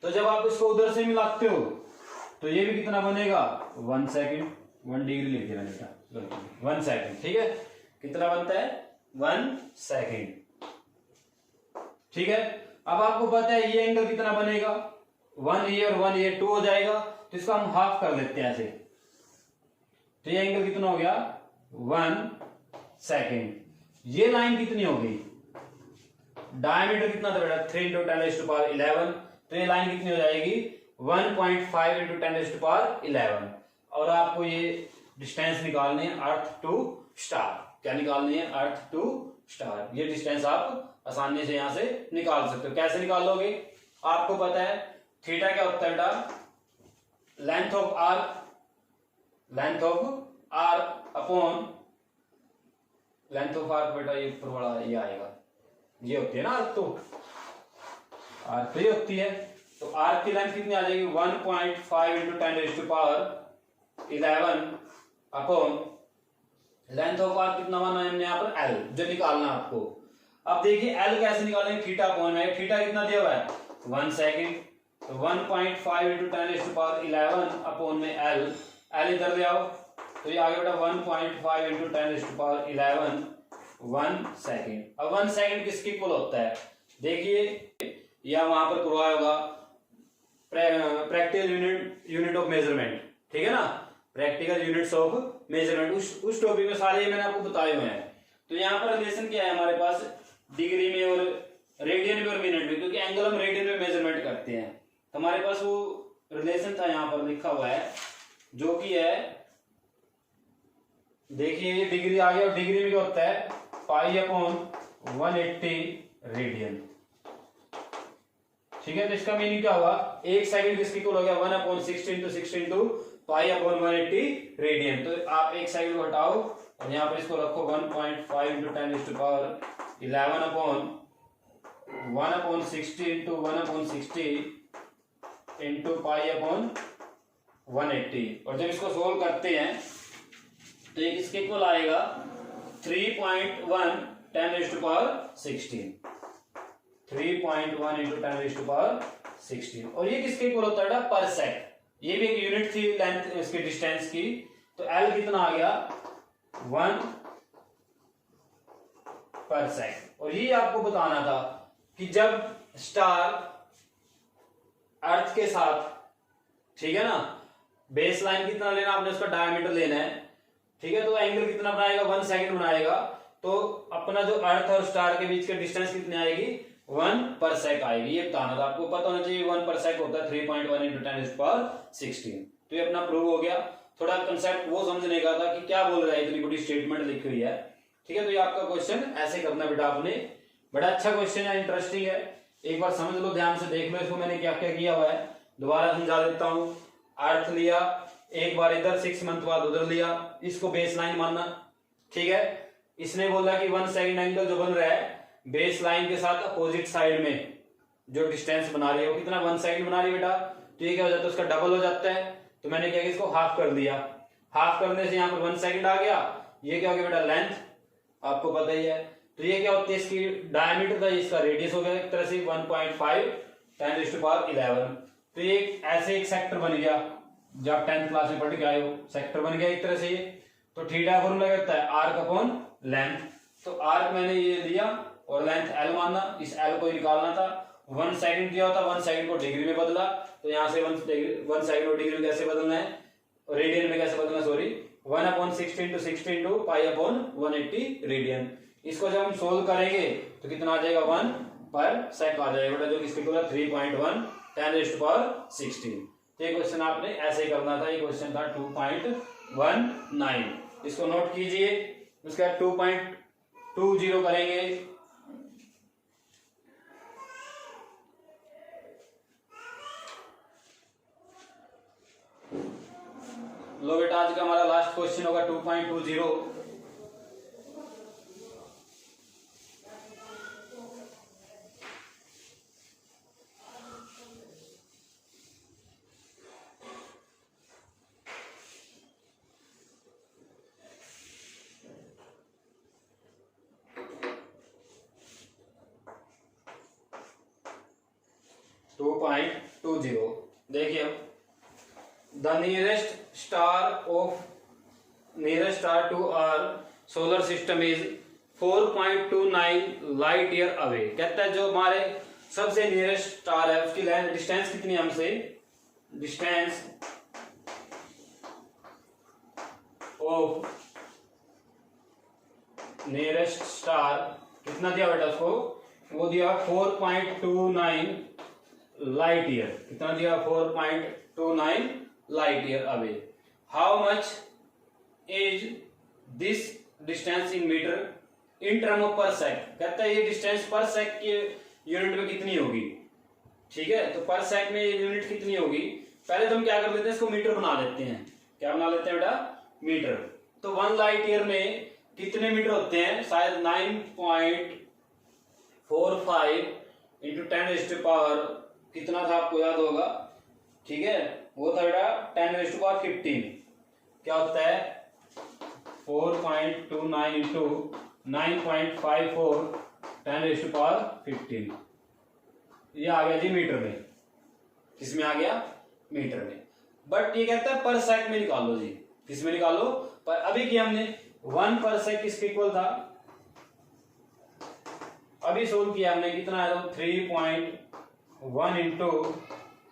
तो जब आप इसको उधर से मिलाते हो तो ये भी कितना बनेगा, 1 सेकंड, 1 डिग्री लिख दिया बेटा, 1 सेकंड, ठीक है। कितना बनता है, 1 सेकंड, ठीक है। अब आपको पता है ये एंगल कितना बनेगा, 1 ये और 1 ये 2 हो जाएगा, तो इसका हम हाफ कर लेते हैं ऐसे। तो ये एंगल कितना हो गया, 1 सेकंड। ये लाइन कितनी हो गई, डायमीटर कितना था बेटा, 3 × 10⁻11, तो ये लाइन कितनी हो जाएगी, 1.5 × 10⁻11। और आपको ये डिस्टेंस निकालनी है अर्थ टू स्टार, क्या निकालनी है, अर्थ टू स्टार। ये डिस्टेंस आप आसानी से यहां से निकाल सकते हो। कैसे निकालोगे, आपको पता है थीटा क्या होता है बेटा, length of arc upon length of arc बेटा, ये ऊपर वाला ये आएगा, ये होती है ना आर्क, तो आर्क तो ये होती है। तो आर्क की लेंथ कितनी आ जाएगी, 1.5 × 10⁻11 अपॉन लेंथ ऑफ आर्क कितना माना है हमने यहाँ पर, एल, जो निकालना आपको। अब देखिए एल कैसे निकालेंगे, थीटा अपॉन में, थीटा कितना दिया हुआ है, 1 सेकंड, तो 1.5 × 10⁻11 अपॉन में एल, एल इधर ले आओ, तो ये आ गया बेटा 1.5 × 10⁻11 1 सेकंड। अब 1 सेकंड किसके इक्वल होता है, देखिए या वहां पर करवाया होगा प्रैक्टिकल यूनिट ऑफ मेजरमेंट, ठीक है ना, प्रैक्टिकल यूनिट्स ऑफ मेजरमेंट, उस टॉपिक में सारे मैंने आपको बताए हुए हैं। तो यहाँ पर रिलेशन क्या है हमारे पास, डिग्री में और रेडियन में और मिनट में, क्योंकि एंगल हम रेडियन में मेजरमेंट करते हैं। तो हमारे पास वो रिलेशन था यहाँ पर लिखा हुआ है, जो कि है, देखिए ये डिग्री आ गया, और डिग्री में क्या होता है, पाई अपॉन 180 रेडियन। ठीक है, तो इसका मीनिंग क्या हुआ, एक सेकंड किसके इक्वल हो गया, 1/60 into 60 into pi upon 180 radian. तो आप एक सेकंड को हटाओ और यहाँ पे इसको रखो 1.5 into 10⁻11 upon 1/60 into 1/60 into pi upon 180। और जब इसको सोल्व करते हैं तो ये किसके इक्वल आएगा, 3.1 10⁻16, 3.1 इंटू 10⁻16। और ये किसके इक्वल होता है, पर सेक। ये भी एक यूनिट थी लेंथ इसकी डिस्टेंस की। तो एल कितना आ गया, 1 पर सेक। और ये आपको बताना था कि जब स्टार अर्थ के साथ, ठीक है ना, बेस लाइन कितना लेना आपने, उसका डायमीटर लेना है, ठीक है, तो एंगल कितना बनाएगा, 1 सेकंड बनाएगा। तो अपना जो अर्थ और स्टार के बीच की डिस्टेंस कितनी आएगी, 1 पर सेक आएगी। ये बताना था आपको, पता होना चाहिए 1 पर सेक होता है 3.1 इंटू 10⁻16। तो ये अपना प्रूव हो गया। थोड़ा कंसेप्ट वो समझने का था कि क्या बोल रहा है, इतनी बड़ी स्टेटमेंट लिखी हुई है। ठीक है, तो ये आपका क्वेश्चन ऐसे करना बेटा आपने, बड़ा अच्छा क्वेश्चन है, इंटरेस्टिंग है, एक बार समझ लो, ध्यान से देख लो इसको, मैंने क्या क्या किया हुआ है, दोबारा समझा देता हूं। अर्थ लिया, एक बार इधर 6 मंथ बाद उधर लिया, इसको बेस लाइन मानना, ठीक है। इसने बोला कि 1 सेकंड एंगल जो बन रहा है बेस लाइन के साथ अपोजिट साइड में जो डिस्टेंस बना रही है, वो कितना, 1 सेकंड बना रही है बेटा। तो ये क्या हो जाता है, उसका डबल हो जाता है। तो मैंने क्या किया, इसको हाफ कर दिया, हाफ करने से यहाँ पर 1 सेकंड आ गया। ये क्या हो गया बेटा, लेंथ, आपको पता ही है। तो ये क्या होती है, इसकी डायमीटर था, इसका रेडियस हो गया एक तरह से 1.5 10⁻11। तो ये ऐसे एक सेक्टर बन गया, जब आप 10th क्लास में पढ़ के आए हो, सेक्टर बन गया एक तरह से ये। तो थीटा फॉर्मूला क्या होता है, आर्क अपॉन लेंथ। तो आर्क मैंने ये लिया और लेंथ एल माना, इस एल को निकालना था। 1 सेकंड दिया होता, 1 सेकंड को डिग्री में बदला, तो यहाँ से 1 सेकंड को डिग्री में कैसे बदलना है, रेडियन में कैसे बदलना, sorry, 1/60 into 60 into pi upon 180 radian. इसको जब हम सोल्व करेंगे तो कितना आ जाएगा, 1 पर सेक आ जाएगा बेटा, जो किसके इक्वल है 3.1 10⁻16। तो ये क्वेश्चन आपने ऐसे ही करना था। ये क्वेश्चन था 2.19, इसको नोट कीजिए। उसके बाद 2.20 करेंगे। लो बेटा, आज का हमारा लास्ट क्वेश्चन होगा 2.20। देखिए, the nearest star to our solar system is 4.29 light year away. कहता है जो हमारे सबसे नियरेस्ट स्टार है उसकी डिस्टेंस कितनी है हमसे, डिस्टेंस ऑफ नियरेस्ट स्टार कितना दिया बेटा उसको, वो दिया 4.29 लाइट ईयर। कितना दिया, 4.29 light year away. How much is this distance in metre in term of parsec. कहता है ये डिस्टेंस पर सेक के यूनिट में कितनी होगी, ठीक है। तो पर सेक में यूनिट कितनी होगी, पहले तो हम क्या कर लेते हैं, इसको मीटर बना लेते हैं। क्या बना लेते हैं बेटा, मीटर। तो 1 लाइट ईयर में कितने मीटर होते हैं, शायद 9.45 इंटू 10⁻, कितना था आपको याद होगा, ठीक है, वो था बेटा 10⁻15। क्या होता है, 4.29 इंटू 9.54 10⁻15। ये आ गया जी मीटर में। किसमें आ गया, मीटर में। बट ये कहता है पर सेक में निकालो जी। किसमें निकालो, पर अभी किया हमने 1 पर सेक किसके इक्वल था, अभी सोल्व किया हमने, कितना है, 3.1 इंटू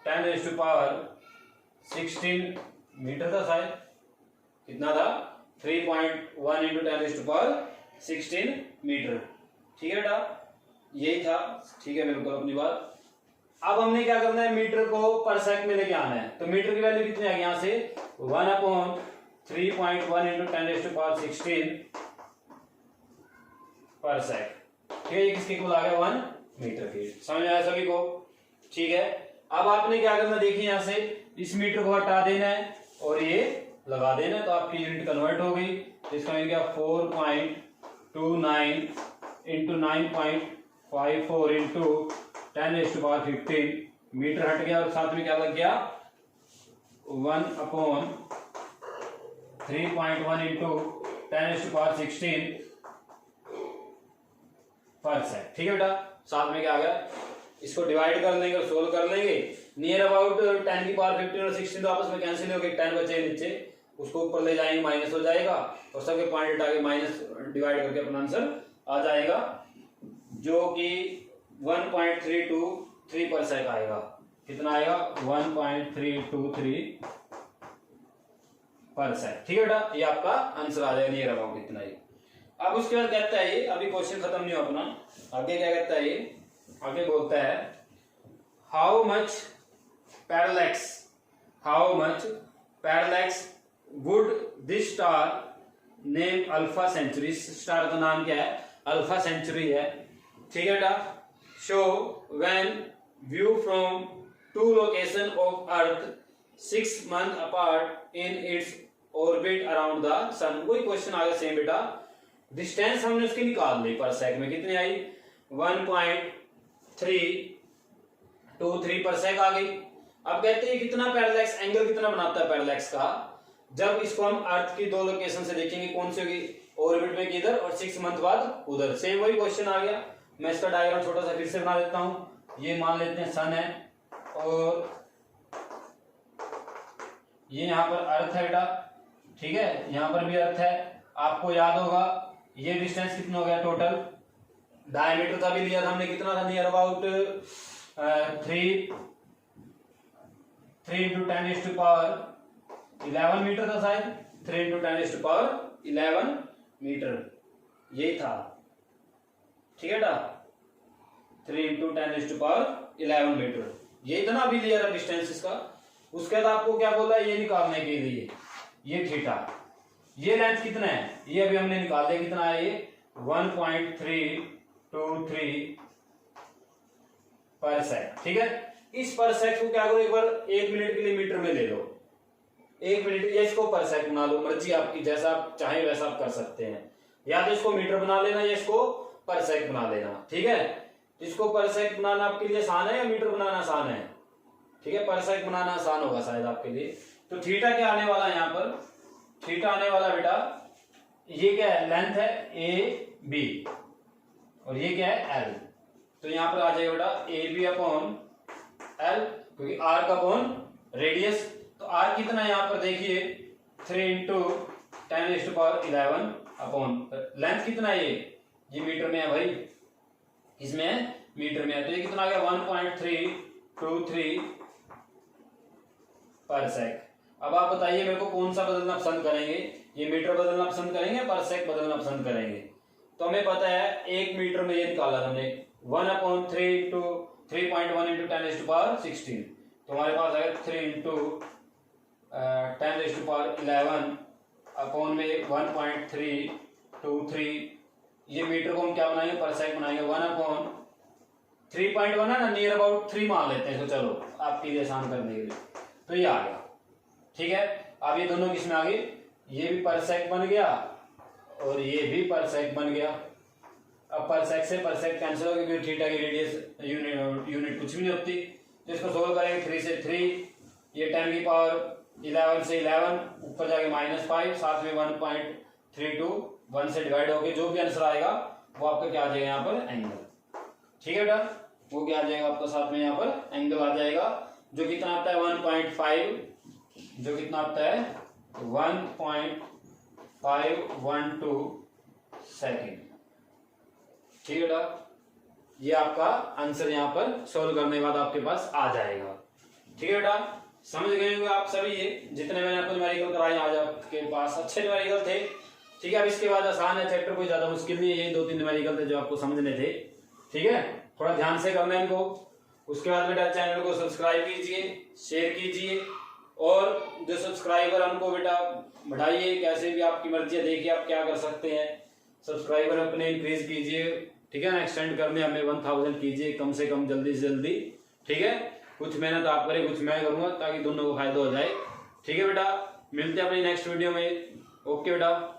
10⁻16 मीटर था शायद, कितना था, 3.1 इंटू 10⁻16 16 मीटर। ठीक है बेटा, यही था। ठीक है, बिल्कुल अपनी बात। अब हमने क्या करना है, मीटर को पर सेकंड में लेके आना है। तो मीटर की वैल्यू कितनी आ गई यहाँ से 1/3.1 × 10⁻16 पर सेकंड। ठीक है, ये किसके इक्वल आ गया 1 मीटर के। समझ में आया सभी को? ठीक है, अब आपने क्या करना, देखिए यहाँ से इस मीटर को हटा देना है और ये लगा देना है, तो आपकी यूनिट कन्वर्ट हो गई। तो इसका मिल गया 4.29 × 9.54 × 10⁻15 मीटर हट गया, और साथ में क्या लग गया 1/3.1 × 10⁻16 पर सेकंड। ठीक है बेटा, साथ में क्या आ गया, इसको डिवाइड कर लेंगे और सोल्व कर लेंगे। नियर अबाउट 10⁻15 और 16 तो आपस में कैंसिल हो गए, 10 बचे नीचे, उसको ऊपर ले जाएंगे, माइनस हो जाएगा, और सबके पॉइंट हटा के माइनस डिवाइड करके अपना आंसर आ जाएगा, जो कि 1.323 पर सेकंड आएगा। कितना आएगा 1.323 पर सेकंड। ठीक है बेटा, ये आपका आंसर आ जाएगा नियर अबाउट इतना ही। अब उसके बाद कहता है ये, अभी क्वेश्चन खत्म नहीं हो अपना, आगे क्या कहता है ये, आगे बोलता है how much parallax would this star name Alpha Centauri. Star का नाम क्या है, अल्फा सेंचुरी है। ठीक है बेटा, show when view from two location of earth 6 months apart in its orbit around the sun. कोई क्वेश्चन आ गया सेम बेटा, डिस्टेंस हमने उसकी निकाल ली पर सेकंड में, कितनी आई 1.323 पर सेकंड आ गई। अब कहते हैं कितना पैरालैक्स एंगल कितना बनाता है पैरालैक्स का, जब इसको हम अर्थ की दो लोकेशन से देखेंगे, कौन सी होगी ऑर्बिट में किधर, और 6 मंथ बाद उधर। सेम वही क्वेश्चन आ गया। मैं इसका डायग्राम छोटा सा फिर से बना देता हूं। ये मान लेते हैं सन है, और ये यहां पर अर्थ है बेटा। ठीक है, यहां पर भी अर्थ है। आपको याद होगा ये डिस्टेंस कितना हो गया टोटल, डायमीटर का भी लिया था हमने, कितना था नियर अबाउट 3 × 10⁻11 मीटर था शायद, 3 × 10⁻11 मीटर यही था। ठीक है बेटा, 3 × 10⁻11 मीटर यही था ना अभी लिया था डिस्टेंस इसका। उसके बाद आपको क्या बोला है, ये निकालने के लिए ये थीटा, ये लेंथ कितना है, ये अभी हमने निकाल दिया, कितना है ये 1.323 पर सेकंड। ठीक है, इस पर सेकंड को क्या करो, एक बार 1 मिनट के लिए मीटर में ले लो, 1 मिनट, या इसको पर सेकंड बना लो, मर्जी आपकी, जैसा आप चाहें वैसा आप कर सकते हैं। या तो इसको मीटर बना लेना या इसको पर सेकंड बना लेना। ठीक है, इसको पर सेकंड बनाना आपके लिए आसान है या मीटर बनाना आसान है? ठीक है, पर सेकंड बनाना आसान होगा शायद आपके लिए। तो थीटा क्या आने वाला है यहाँ पर, थीटा आने वाला बेटा, ये क्या है, लेंथ है ए बी, और ये क्या है एल। तो यहां पर आ जाएगा बेटा ए बी अपॉन एल, क्योंकि आर का अपॉन रेडियस। तो आर कितना है यहाँ पर देखिए 3 × 10⁻11 अपॉन लेंथ कितना है, ये मीटर में है भाई, इसमें मीटर में है। तो ये कितना आ गया 1.323 पर सेकंड। अब आप बताइए मेरे को कौन सा बदलना पसंद करेंगे, ये मीटर बदलना पसंद करेंगे, पर सेकंड बदलना पसंद करेंगे? तो हमें पता है 1 मीटर में ये निकाला हमने 1/3 × 3.1 × 10⁻16, तो हमारे पास आएगा 3 × 10⁻11 अपॉन में 1.323। ये मीटर को हम क्या बनाएंगे, पर सेकंड बनाएंगे। 1/3.1 है ना, नियर अबाउट 3 मान लेते हैं, तो चलो आपके लिए आसान करने के लिए, तो ये आ गया। ठीक है, अब ये दोनों किसमें आ गए, ये भी पर सेकंड बन गया और ये भी पर सेकंड बन गया। अब पर सेकंड से पर सेकंड कैंसिल हो गया, क्योंकि थीटा की रेडियस यूनिट कुछ भी नहीं होती। तो इसको सोल्व करेंगे, 3 से 3, ये 10⁻11 से 11, ऊपर जाके -5, साथ में 1.32, 1 से डिवाइड होके जो भी आंसर आएगा वो आपका क्या आ जाएगा यहाँ पर एंगल। ठीक है बेटा, वो क्या आ जाएगा आपका साथ में यहाँ पर एंगल आ जाएगा, जो कितना आता है 1.5, जो कितना आता है 1.512 सेकेंड। ठीक है बेटा, ये आपका आंसर यहाँ पर सोल्व करने के बाद आपके पास आ जाएगा। ठीक है बेटा, समझ गए होंगे आप सभी। ये जितने मैंने आपको न्यूमेरिकल कराए आज आपके पास अच्छे न्यूमेरिकल थे, ठीक है। अब इसके बाद आसान है चैप्टर, कोई ज्यादा मुश्किल नहीं है, ये 2-3 न्यूमेरिकल थे जो आपको समझने थे। ठीक है, थोड़ा ध्यान से करना है इनको। उसके बाद बेटा चैनल को सब्सक्राइब कीजिए, शेयर कीजिए, और जो सब्सक्राइबर उनको बेटा बढ़ाइए, कैसे भी आपकी मर्जी है, देखिए आप क्या कर सकते हैं। सब्सक्राइबर अपने इंक्रीज कीजिए, ठीक है ना, एक्सटेंड करने हमें 1000 कीजिए कम से कम, जल्दी से जल्दी। ठीक है, कुछ मेहनत आप करें, कुछ मैं करूंगा, ताकि दोनों को फायदा हो जाए। ठीक है बेटा, मिलते हैं अपनी नेक्स्ट वीडियो में। ओके बेटा।